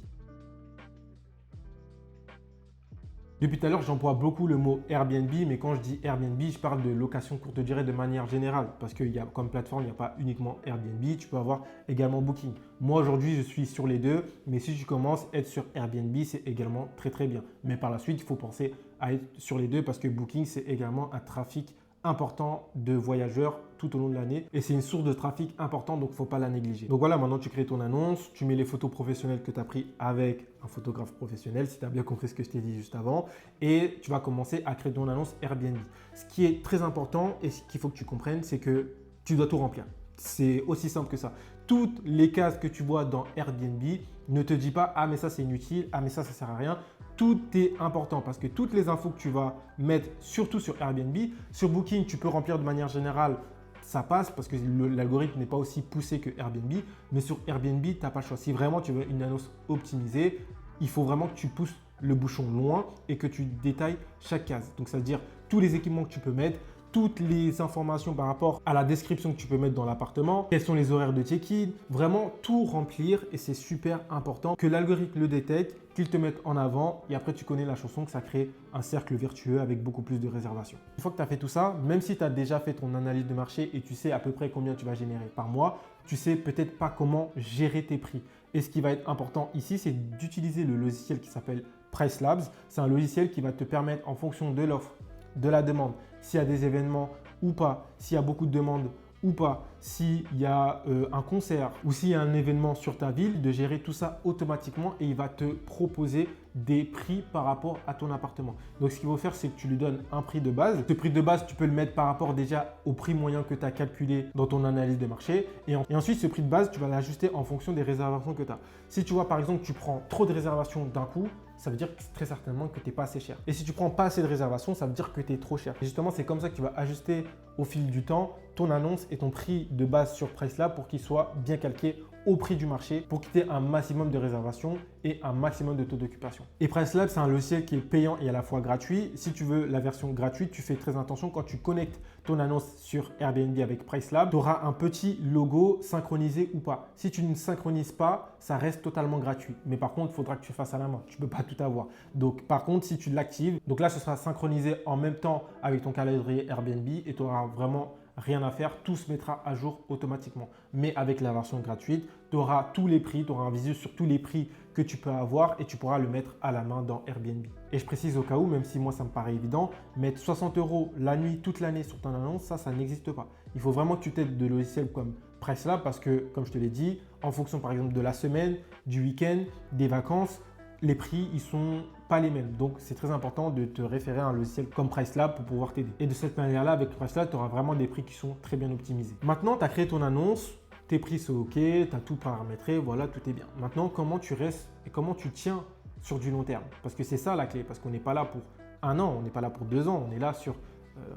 Depuis tout à l'heure, j'emploie beaucoup le mot Airbnb, mais quand je dis Airbnb, je parle de location courte durée de manière générale parce qu'il y a comme plateforme, il n'y a pas uniquement Airbnb, tu peux avoir également Booking. Moi, aujourd'hui, je suis sur les deux, mais si tu commences à être sur Airbnb, c'est également très très bien. Mais par la suite, il faut penser à être sur les deux parce que Booking, c'est également un trafic important de voyageurs tout au long de l'année et c'est une source de trafic importante, donc il ne faut pas la négliger. Donc voilà, maintenant tu crées ton annonce, tu mets les photos professionnelles que tu as prises avec un photographe professionnel si tu as bien compris ce que je t'ai dit juste avant et tu vas commencer à créer ton annonce Airbnb. Ce qui est très important et ce qu'il faut que tu comprennes, c'est que tu dois tout remplir. C'est aussi simple que ça. Toutes les cases que tu vois dans Airbnb, ne te dis pas « Ah mais ça c'est inutile, ah mais ça sert à rien ». Tout est important parce que toutes les infos que tu vas mettre, surtout sur Airbnb, sur Booking, tu peux remplir de manière générale, ça passe parce que l'algorithme n'est pas aussi poussé que Airbnb. Mais sur Airbnb, tu n'as pas le choix. Si vraiment tu veux une annonce optimisée, il faut vraiment que tu pousses le bouchon loin et que tu détailles chaque case. Donc, ça veut dire tous les équipements que tu peux mettre, toutes les informations par rapport à la description que tu peux mettre dans l'appartement, quels sont les horaires de check-in, vraiment tout remplir et c'est super important que l'algorithme le détecte, qu'il te mette en avant et après tu connais la chanson que ça crée un cercle vertueux avec beaucoup plus de réservations. Une fois que tu as fait tout ça, même si tu as déjà fait ton analyse de marché et tu sais à peu près combien tu vas générer par mois, tu sais peut-être pas comment gérer tes prix. Et ce qui va être important ici, c'est d'utiliser le logiciel qui s'appelle PriceLabs. C'est un logiciel qui va te permettre en fonction de l'offre, de la demande, s'il y a des événements ou pas, s'il y a beaucoup de demandes ou pas, s'il y a un concert ou s'il y a un événement sur ta ville, de gérer tout ça automatiquement et il va te proposer des prix par rapport à ton appartement. Donc, ce qu'il faut faire, c'est que tu lui donnes un prix de base. Ce prix de base, tu peux le mettre par rapport déjà au prix moyen que tu as calculé dans ton analyse de marché. Et ensuite, ce prix de base, tu vas l'ajuster en fonction des réservations que tu as. Si tu vois, par exemple, tu prends trop de réservations d'un coup, ça veut dire que très certainement que tu n'es pas assez cher. Et si tu prends pas assez de réservations, ça veut dire que tu es trop cher. Et justement, c'est comme ça que tu vas ajuster au fil du temps ton annonce et ton prix de base sur PriceLab pour qu'il soit bien calqué au prix du marché pour qu'il y ait un maximum de réservations et un maximum de taux d'occupation. Et Pricelab, c'est un logiciel qui est payant et à la fois gratuit. Si tu veux la version gratuite, tu fais très attention quand tu connectes ton annonce sur Airbnb avec Pricelab, tu auras un petit logo synchronisé ou pas. Si tu ne synchronises pas, ça reste totalement gratuit. Mais par contre, il faudra que tu fasses à la main. Tu ne peux pas tout avoir. Donc, par contre, si tu l'actives, donc là, ce sera synchronisé en même temps avec ton calendrier Airbnb et tu auras vraiment rien à faire, tout se mettra à jour automatiquement. Mais avec la version gratuite, tu auras tous les prix, tu auras un visu sur tous les prix que tu peux avoir et tu pourras le mettre à la main dans Airbnb. Et je précise au cas où, même si moi ça me paraît évident, mettre 60 € la nuit, toute l'année sur ton annonce, ça n'existe pas. Il faut vraiment que tu t'aides de logiciels comme Pricelab parce que, comme je te l'ai dit, en fonction par exemple de la semaine, du week-end, des vacances, les prix, ils sont pas les mêmes. Donc, c'est très important de te référer à un logiciel comme Pricelab pour pouvoir t'aider. Et de cette manière-là, avec Pricelab, tu auras vraiment des prix qui sont très bien optimisés. Maintenant, tu as créé ton annonce, tes prix sont OK, tu as tout paramétré, voilà, tout est bien. Maintenant, comment tu restes et comment tu tiens sur du long terme? Parce que c'est ça la clé, parce qu'on n'est pas là pour 1 an, on n'est pas là pour 2 ans, on est là sur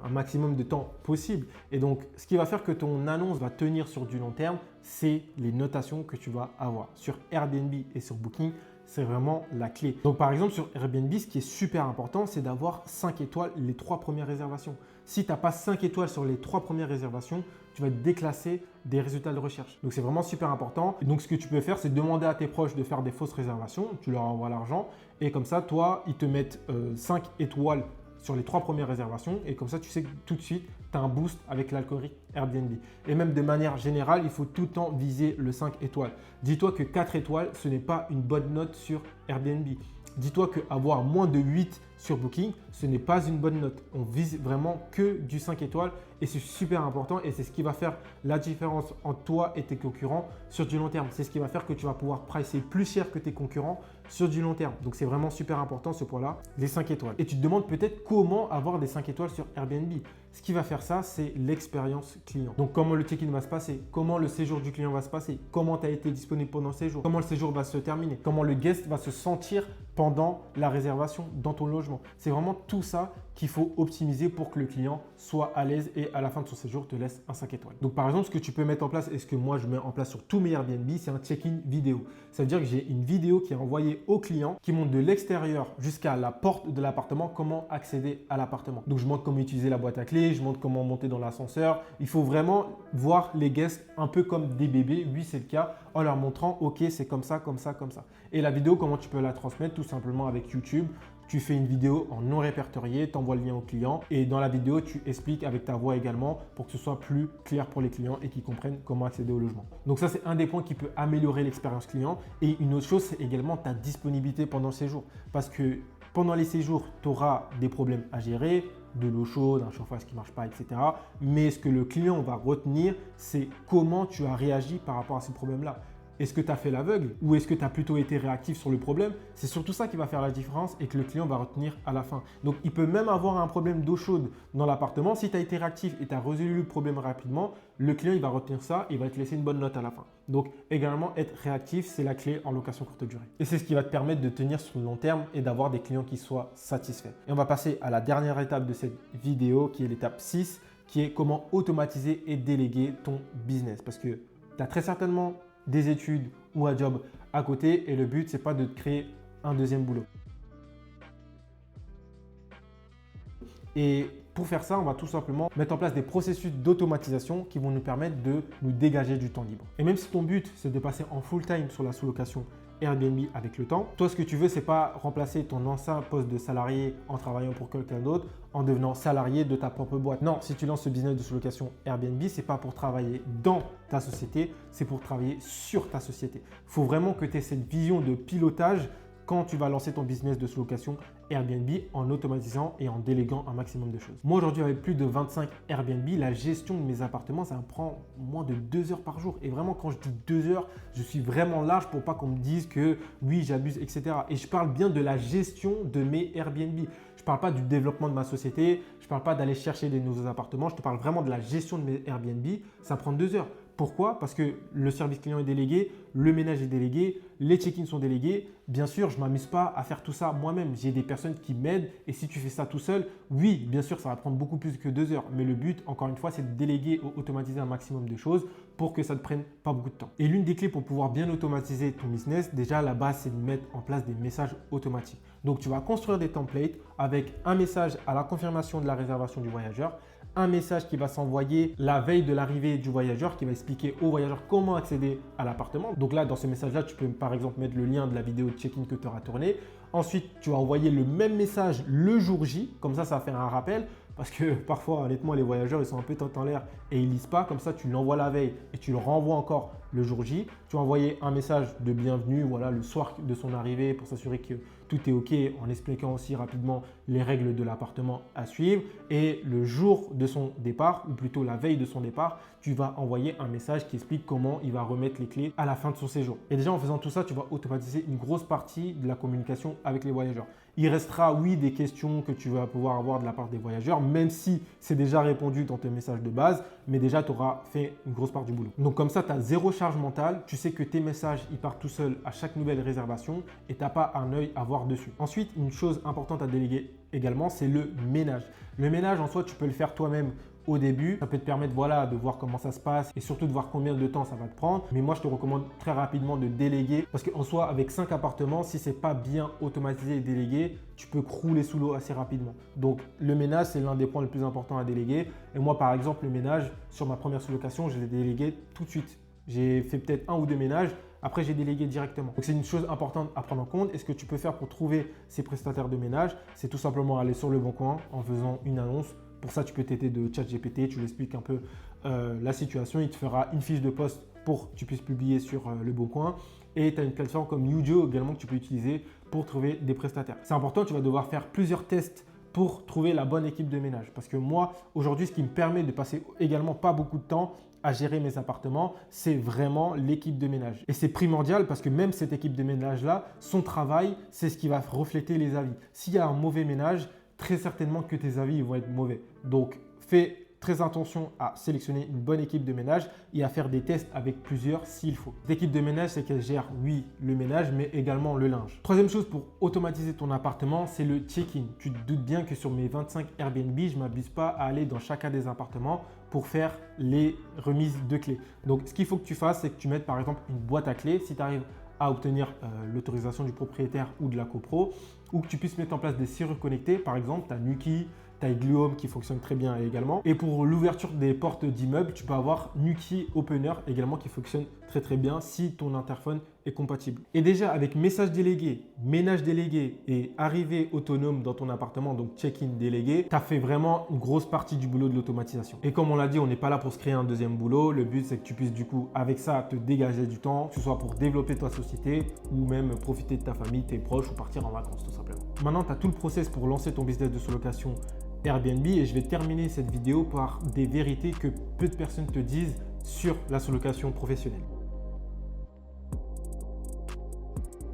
un maximum de temps possible. Et donc, ce qui va faire que ton annonce va tenir sur du long terme, c'est les notations que tu vas avoir. Sur Airbnb et sur Booking, c'est vraiment la clé. Donc, par exemple, sur Airbnb, ce qui est super important, c'est d'avoir 5 étoiles les 3 premières réservations. Si tu n'as pas 5 étoiles sur les 3 premières réservations, tu vas être déclassé des résultats de recherche. Donc, c'est vraiment super important. Et donc, ce que tu peux faire, c'est demander à tes proches de faire des fausses réservations. Tu leur envoies l'argent et comme ça, toi, ils te mettent 5 étoiles sur les 3 premières réservations et comme ça, tu sais que tout de suite, tu as un boost avec l'algorithme Airbnb. Et même de manière générale, il faut tout le temps viser le 5 étoiles. Dis-toi que 4 étoiles, ce n'est pas une bonne note sur Airbnb. Dis-toi qu'avoir moins de 8 sur Booking, ce n'est pas une bonne note. On vise vraiment que du 5 étoiles et c'est super important et c'est ce qui va faire la différence entre toi et tes concurrents sur du long terme. C'est ce qui va faire que tu vas pouvoir pricer plus cher que tes concurrents sur du long terme. Donc, c'est vraiment super important ce point-là, les 5 étoiles. Et tu te demandes peut-être comment avoir des 5 étoiles sur Airbnb. Ce qui va faire ça, c'est l'expérience client. Donc, comment le check-in va se passer, comment le séjour du client va se passer, comment tu as été disponible pendant le séjour, comment le séjour va se terminer, comment le guest va se sentir pendant la réservation dans ton logement. C'est vraiment tout ça qu'il faut optimiser pour que le client soit à l'aise et à la fin de son séjour te laisse un 5 étoiles. Donc, par exemple, ce que tu peux mettre en place et ce que moi je mets en place sur tous mes Airbnb, c'est un check-in vidéo. Ça veut dire que j'ai une vidéo qui est envoyée au client qui montre de l'extérieur jusqu'à la porte de l'appartement comment accéder à l'appartement. Donc, je montre comment utiliser la boîte à clés, je montre comment monter dans l'ascenseur. Il faut vraiment voir les guests un peu comme des bébés, oui c'est le cas, en leur montrant ok c'est comme ça, comme ça, comme ça. Et la vidéo, comment tu peux la transmettre? Tout simplement avec YouTube. Tu fais une vidéo en non répertorié, tu envoies le lien au client et dans la vidéo, tu expliques avec ta voix également pour que ce soit plus clair pour les clients et qu'ils comprennent comment accéder au logement. Donc ça, c'est un des points qui peut améliorer l'expérience client. Et une autre chose, c'est également ta disponibilité pendant le séjour. Parce que pendant les séjours, tu auras des problèmes à gérer, de l'eau chaude, un chauffage qui ne marche pas, etc. Mais ce que le client va retenir, c'est comment tu as réagi par rapport à ces problèmes-là. Est-ce que tu as fait l'aveugle ou est-ce que tu as plutôt été réactif sur le problème? C'est surtout ça qui va faire la différence et que le client va retenir à la fin. Donc, il peut même avoir un problème d'eau chaude dans l'appartement. Si tu as été réactif et tu as résolu le problème rapidement, le client il va retenir ça et il va te laisser une bonne note à la fin. Donc, également, être réactif, c'est la clé en location courte durée. Et c'est ce qui va te permettre de tenir sur le long terme et d'avoir des clients qui soient satisfaits. Et on va passer à la dernière étape de cette vidéo qui est l'étape 6, qui est comment automatiser et déléguer ton business. Parce que tu as très certainement des études ou un job à côté et le but, c'est pas de te créer un deuxième boulot. Et pour faire ça, on va tout simplement mettre en place des processus d'automatisation qui vont nous permettre de nous dégager du temps libre. Et même si ton but, c'est de passer en full time sur la sous-location Airbnb avec le temps, toi, ce que tu veux, c'est pas remplacer ton ancien poste de salarié en travaillant pour quelqu'un d'autre, en devenant salarié de ta propre boîte. Non, si tu lances ce business de sous-location Airbnb, c'est pas pour travailler dans ta société, c'est pour travailler sur ta société. Il faut vraiment que tu aies cette vision de pilotage quand tu vas lancer ton business de sous-location Airbnb en automatisant et en déléguant un maximum de choses. Moi aujourd'hui, avec plus de 25 Airbnb, la gestion de mes appartements, ça me prend moins de 2 heures par jour. Et vraiment, quand je dis 2 heures, je suis vraiment large pour pas qu'on me dise que oui, j'abuse, etc. Et je parle bien de la gestion de mes Airbnb. Je ne parle pas du développement de ma société, je ne parle pas d'aller chercher des nouveaux appartements, je te parle vraiment de la gestion de mes Airbnb. Ça prend 2 heures. Pourquoi? Parce que le service client est délégué, le ménage est délégué, les check-ins sont délégués. Bien sûr, je ne m'amuse pas à faire tout ça moi-même. J'ai des personnes qui m'aident et si tu fais ça tout seul, oui, bien sûr, ça va prendre beaucoup plus que 2 heures. Mais le but, encore une fois, c'est de déléguer ou automatiser un maximum de choses pour que ça ne te prenne pas beaucoup de temps. Et l'une des clés pour pouvoir bien automatiser ton business, déjà, la base, c'est de mettre en place des messages automatiques. Donc, tu vas construire des templates avec un message à la confirmation de la réservation du voyageur, un message qui va s'envoyer la veille de l'arrivée du voyageur qui va expliquer au voyageur comment accéder à l'appartement. Donc là, dans ce message-là, tu peux par exemple mettre le lien de la vidéo de check-in que tu auras tourné. Ensuite, tu vas envoyer le même message le jour J. Comme ça va faire un rappel. Parce que parfois, honnêtement, les voyageurs, ils sont un peu tête en l'air et ils lisent pas. Comme ça, tu l'envoies la veille et tu le renvoies encore le jour J. Tu vas envoyer un message de bienvenue voilà, le soir de son arrivée pour s'assurer que tout est OK en expliquant aussi rapidement les règles de l'appartement à suivre. Et le jour de son départ, ou plutôt la veille de son départ, tu vas envoyer un message qui explique comment il va remettre les clés à la fin de son séjour. Et déjà, en faisant tout ça, tu vas automatiser une grosse partie de la communication avec les voyageurs. Il restera, oui, des questions que tu vas pouvoir avoir de la part des voyageurs, même si c'est déjà répondu dans tes messages de base, mais déjà, tu auras fait une grosse part du boulot. Donc, comme ça, tu as zéro charge mentale. Tu sais que tes messages, ils partent tout seuls à chaque nouvelle réservation et tu n'as pas un œil à voir dessus. Ensuite, une chose importante à déléguer également, c'est le ménage. Le ménage, en soi, tu peux le faire toi-même au début. Ça peut te permettre voilà, de voir comment ça se passe et surtout de voir combien de temps ça va te prendre. Mais moi, je te recommande très rapidement de déléguer parce qu'en soi, avec 5 appartements, si ce n'est pas bien automatisé et délégué, tu peux crouler sous l'eau assez rapidement. Donc, le ménage, c'est l'un des points les plus importants à déléguer. Et moi, par exemple, le ménage, sur ma première sous-location, je l'ai délégué tout de suite. J'ai fait peut-être 1 ou 2 ménages. Après, j'ai délégué directement. Donc, c'est une chose importante à prendre en compte. Et ce que tu peux faire pour trouver ces prestataires de ménage, c'est tout simplement aller sur Le Bon Coin en faisant une annonce. Pour ça, tu peux t'aider de ChatGPT. Tu lui expliques un peu la situation. Il te fera une fiche de poste pour que tu puisses publier sur Le Bon Coin. Et tu as une plateforme comme Youjo également que tu peux utiliser pour trouver des prestataires. C'est important, tu vas devoir faire plusieurs tests pour trouver la bonne équipe de ménage. Parce que moi, aujourd'hui, ce qui me permet de passer également pas beaucoup de temps à gérer mes appartements, c'est vraiment l'équipe de ménage. Et c'est primordial parce que même cette équipe de ménage-là, son travail, c'est ce qui va refléter les avis. S'il y a un mauvais ménage, très certainement que tes avis vont être mauvais. Donc, fais très attention à sélectionner une bonne équipe de ménage et à faire des tests avec plusieurs s'il faut. L'équipe de ménage, c'est qu'elle gère, oui, le ménage, mais également le linge. Troisième chose pour automatiser ton appartement, c'est le check-in. Tu te doutes bien que sur mes 25 Airbnb, je ne m'abuse pas à aller dans chacun des appartements pour faire les remises de clés. Donc, ce qu'il faut que tu fasses, c'est que tu mettes par exemple une boîte à clés. Si tu arrives à obtenir l'autorisation du propriétaire ou de la copro, ou que tu puisses mettre en place des serrures connectées. Par exemple, tu as Nuki, tu as Igloo Home qui fonctionne très bien également. Et pour l'ouverture des portes d'immeubles, tu peux avoir Nuki Opener également qui fonctionne très bien si ton interphone est compatible. Et déjà avec message délégué, ménage délégué et arrivée autonome dans ton appartement, donc check-in délégué, tu as fait vraiment une grosse partie du boulot de l'automatisation. Et comme on l'a dit, on n'est pas là pour se créer un deuxième boulot. Le but, c'est que tu puisses du coup, avec ça, te dégager du temps, que ce soit pour développer ta société ou même profiter de ta famille, tes proches ou partir en vacances tout simplement. Maintenant, tu as tout le process pour lancer ton business de sous-location Airbnb et je vais terminer cette vidéo par des vérités que peu de personnes te disent sur la sous-location professionnelle.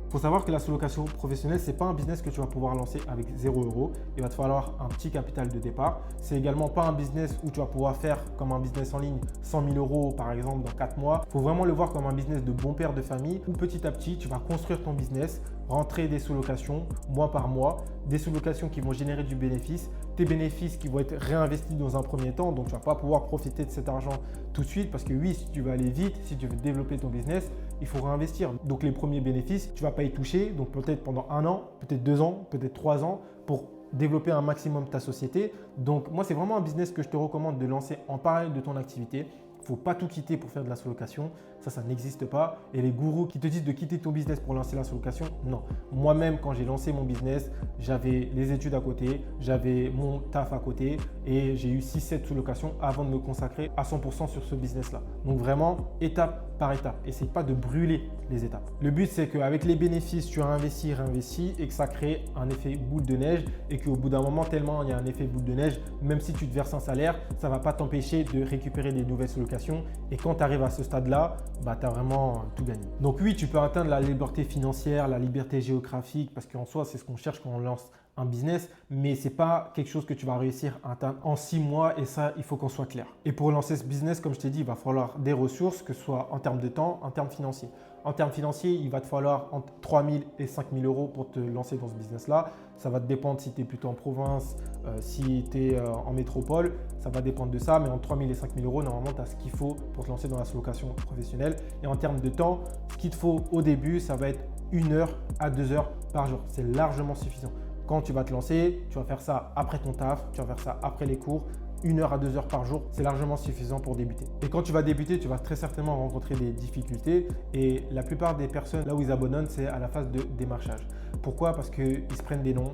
Il faut savoir que la sous-location professionnelle, ce n'est pas un business que tu vas pouvoir lancer avec 0 €. Il va te falloir un petit capital de départ. C'est également pas un business où tu vas pouvoir faire comme un business en ligne 100 000 € par exemple dans 4 mois. Il faut vraiment le voir comme un business de bon père de famille où petit à petit, tu vas construire ton business, rentrer des sous-locations mois par mois, des sous-locations qui vont générer du bénéfice, tes bénéfices qui vont être réinvestis dans un premier temps. Donc, tu ne vas pas pouvoir profiter de cet argent tout de suite parce que oui, si tu veux aller vite, si tu veux développer ton business, il faut réinvestir. Donc, les premiers bénéfices, tu ne vas pas y toucher. Donc, peut-être pendant 1 an, peut-être 2 ans, peut-être 3 ans pour développer un maximum ta société. Donc, moi, c'est vraiment un business que je te recommande de lancer en parallèle de ton activité. Il ne faut pas tout quitter pour faire de la sous-location. Ça n'existe pas. Et les gourous qui te disent de quitter ton business pour lancer la sous-location, non. Moi-même, quand j'ai lancé mon business, j'avais les études à côté, j'avais mon taf à côté et j'ai eu 6-7 sous-locations avant de me consacrer à 100% sur ce business-là. Donc vraiment, étape par étape. Essaye pas de brûler les étapes. Le but, c'est qu'avec les bénéfices, tu réinvestis et que ça crée un effet boule de neige et qu'au bout d'un moment, tellement il y a un effet boule de neige, même si tu te verses un salaire, ça ne va pas t'empêcher de récupérer des nouvelles sous-locations. Et quand tu arrives à ce stade-là, tu as vraiment tout gagné. Donc oui, tu peux atteindre la liberté financière, la liberté géographique, parce qu'en soi, c'est ce qu'on cherche quand on lance un business, mais ce n'est pas quelque chose que tu vas réussir à atteindre en 6 mois et ça, il faut qu'on soit clair. Et pour lancer ce business, comme je t'ai dit, il va falloir des ressources, que ce soit en termes de temps, en termes financiers. En termes financiers, il va te falloir entre 3 000 et 5 000 euros pour te lancer dans ce business-là. Ça va te dépendre si tu es plutôt en province, si tu es en métropole, ça va dépendre de ça. Mais entre 3 000 et 5 000 euros, normalement, tu as ce qu'il faut pour te lancer dans la sous-location professionnelle. Et en termes de temps, ce qu'il te faut au début, ça va être 1 heure à 2 heures par jour. C'est largement suffisant. Quand tu vas te lancer, tu vas faire ça après ton taf, tu vas faire ça après les cours. 1 heure à 2 heures par jour, c'est largement suffisant pour débuter. Et quand tu vas débuter, tu vas très certainement rencontrer des difficultés et la plupart des personnes, là où ils abandonnent, c'est à la phase de démarchage. Pourquoi? Parce qu'ils se prennent des noms.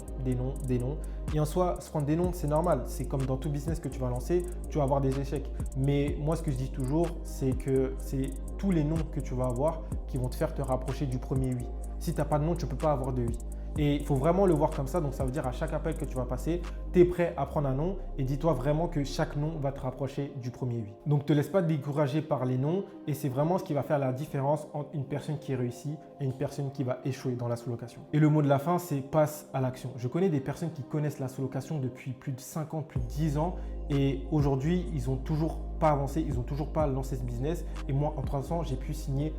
Et en soi, se prendre des noms, c'est normal. C'est comme dans tout business que tu vas lancer, tu vas avoir des échecs. Mais moi, ce que je dis toujours, c'est que c'est tous les noms que tu vas avoir qui vont te faire te rapprocher du premier oui. Si tu n'as pas de nom, tu ne peux pas avoir de oui. Et il faut vraiment le voir comme ça. Donc, ça veut dire à chaque appel que tu vas passer, tu es prêt à prendre un nom et dis-toi vraiment que chaque nom va te rapprocher du premier oui. Donc, ne te laisse pas décourager par les noms et c'est vraiment ce qui va faire la différence entre une personne qui réussit et une personne qui va échouer dans la sous-location. Et le mot de la fin, c'est passe à l'action. Je connais des personnes qui connaissent la sous-location depuis plus de 5 ans, plus de 10 ans et aujourd'hui, ils n'ont toujours pas avancé, ils n'ont toujours pas lancé ce business. Et moi, en 3 ans, j'ai pu signer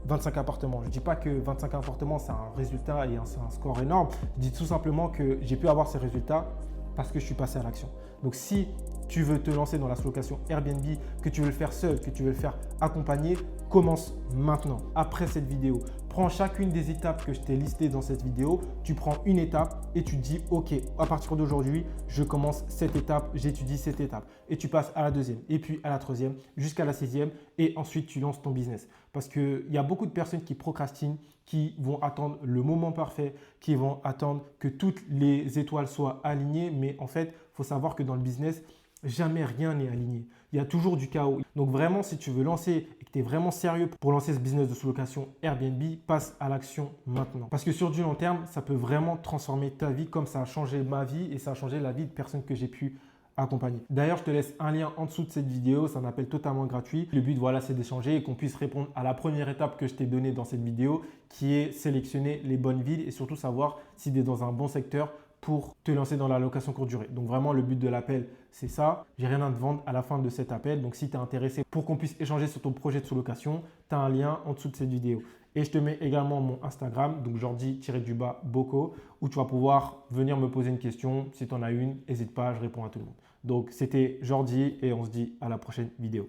25 appartements. Je ne dis pas que 25 appartements, c'est un résultat et c'est un score énorme. Je dis tout simplement que j'ai pu avoir ces résultats parce que je suis passé à l'action. Donc, si tu veux te lancer dans la sous-location Airbnb, que tu veux le faire seul, que tu veux le faire accompagné, commence maintenant. Après cette vidéo, prends chacune des étapes que je t'ai listées dans cette vidéo. Tu prends une étape et tu te dis, OK, à partir d'aujourd'hui, je commence cette étape, j'étudie cette étape. Et tu passes à la deuxième, et puis à la troisième, jusqu'à la sixième. Et ensuite, tu lances ton business. Parce qu'il y a beaucoup de personnes qui procrastinent, qui vont attendre le moment parfait, qui vont attendre que toutes les étoiles soient alignées. Mais en fait, il faut savoir que dans le business, jamais rien n'est aligné. Il y a toujours du chaos. Donc vraiment, si tu veux lancer et que tu es vraiment sérieux pour lancer ce business de sous-location Airbnb, passe à l'action maintenant. Parce que sur du long terme, ça peut vraiment transformer ta vie comme ça a changé ma vie et ça a changé la vie de personnes que j'ai pu accompagner. D'ailleurs, je te laisse un lien en dessous de cette vidéo. C'est un appel totalement gratuit. Le but, voilà, c'est d'échanger et qu'on puisse répondre à la première étape que je t'ai donnée dans cette vidéo qui est sélectionner les bonnes villes et surtout savoir si tu es dans un bon secteur pour te lancer dans la location courte durée. Donc vraiment, le but de l'appel, c'est ça. J'ai rien à te vendre à la fin de cet appel. Donc si tu es intéressé pour qu'on puisse échanger sur ton projet de sous-location, tu as un lien en dessous de cette vidéo. Et je te mets également mon Instagram, donc Jordi-Boko, où tu vas pouvoir venir me poser une question. Si tu en as une, n'hésite pas, je réponds à tout le monde. Donc c'était Jordi et on se dit à la prochaine vidéo.